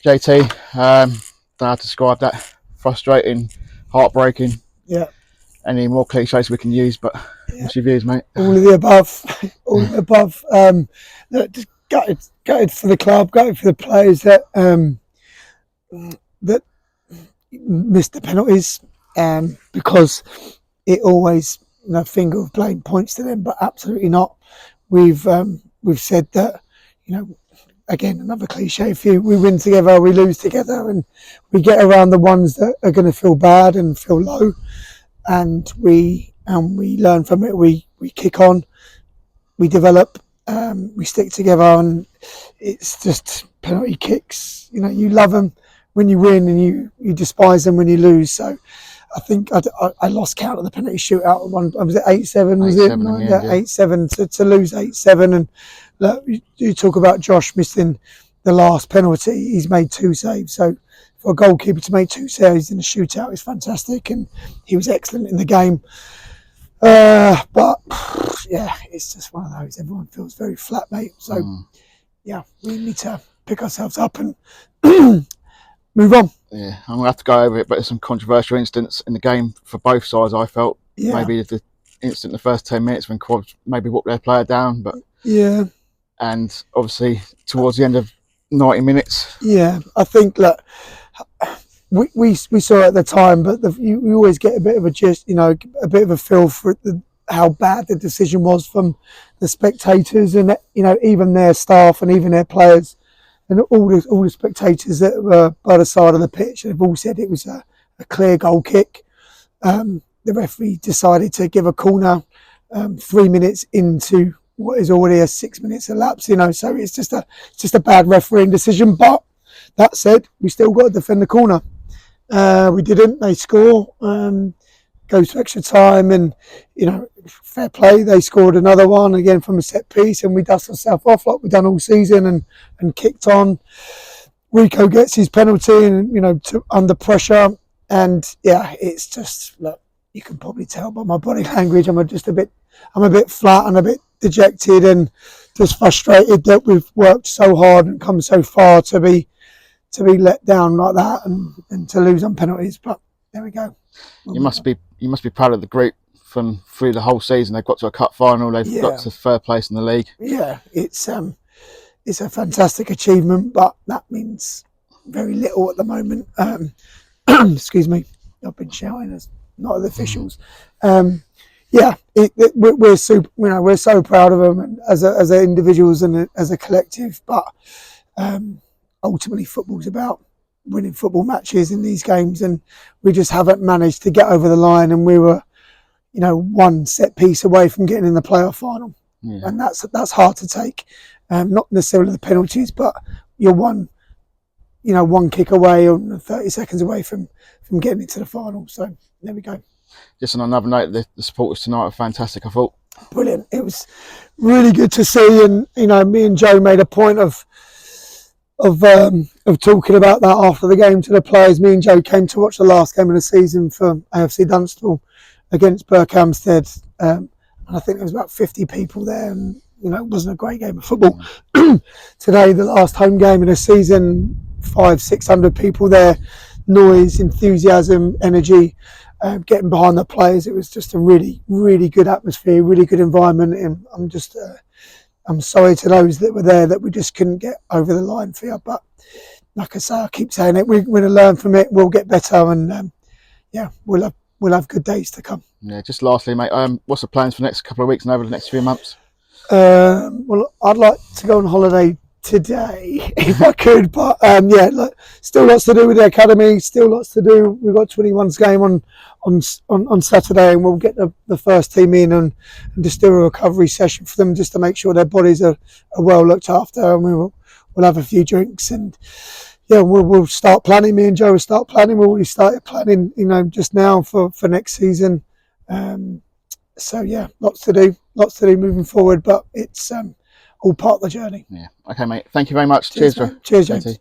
JT, don't know how to describe that. Frustrating, heartbreaking. Yeah. Any more cliches we can use, but what's your views, mate? All of the above. All of the above. Look, just gutted for the club, gutted for the players that missed the penalties, because it always, finger of blame points to them, but absolutely not. We've said that, again, another cliche, if we win together, we lose together, and we get around the ones that are going to feel bad and feel low, and we learn from it. We kick on, we develop, we stick together, and it's just penalty kicks. You love them when you win, and you despise them when you lose. So I think I lost count of the penalty shootout. Was it 8-7? Was it 8-7 to lose 8-7? And look, you talk about Josh missing the last penalty. He's made 2 saves. So for a goalkeeper to make 2 saves in a shootout is fantastic, and he was excellent in the game. But yeah, it's just one of those. Everyone feels very flat, mate. So yeah, we need to pick ourselves up and move on. Yeah, I'm gonna have to go over it, but there's some controversial incidents in the game for both sides. I felt maybe the incident in the first 10 minutes when Quads maybe walked their player down, but and obviously towards the end of 90 minutes. Yeah, I think look, we saw it at the time, but you always get a bit of a gist, a bit of a feel for how bad the decision was from the spectators, and even their staff and even their players. And all the spectators that were by the side of the pitch have all said it was a clear goal kick. The referee decided to give a corner 3 minutes into what is already a 6 minutes elapsed. So it's just a bad refereeing decision. But that said, we still got to defend the corner. We didn't. They score. Goes to extra time, and fair play. They scored another one again from a set piece, and we dust ourselves off like we've done all season and kicked on. Rico gets his penalty, and under pressure, and it's just, look, you can probably tell by my body language. I'm a bit flat and a bit dejected, and just frustrated that we've worked so hard and come so far to be let down like that and to lose on penalties. But there we go. You must be proud of the group through the whole season. They've got to a cup final. They've got to third place in the league. Yeah, it's a fantastic achievement, but that means very little at the moment. Excuse me, I've been shouting as not the officials. We're super. We're so proud of them, and as individuals and as a collective. But ultimately, football's about winning football matches in these games, and we just haven't managed to get over the line, and we were one set piece away from getting in the playoff final, and that's hard to take. Not necessarily the penalties, but you're one kick away or 30 seconds away from getting into the final. So there we go. Just on another note, the supporters tonight were fantastic, I thought. Brilliant. It was really good to see, and me and Joe made a point of talking about that after the game to the players. Me and Joe came to watch the last game of the season for AFC Dunstall against Berkhamsted, and I think there was about 50 people there, and it wasn't a great game of football. Today, the last home game of the season, 500-600 people there, noise, enthusiasm, energy, getting behind the players. It was just a really, really good atmosphere, really good environment, and I'm sorry to those that were there that we just couldn't get over the line for you. But like I say, I keep saying it, we're going to learn from it, we'll get better, and we'll have good days to come. Yeah, just lastly, mate, what's the plans for the next couple of weeks and over the next few months? Well, I'd like to go on holiday today if I could, but still lots to do with the academy, still lots to do. We've got 21's game on Saturday, and we'll get the first team in and just do a recovery session for them, just to make sure their bodies are well looked after, and we'll have a few drinks, and we'll start planning. Me and Joe will start planning. We already started planning, just now for next season. Lots to do moving forward, but it's all part of the journey. Yeah. Okay, mate. Thank you very much. Cheers, James.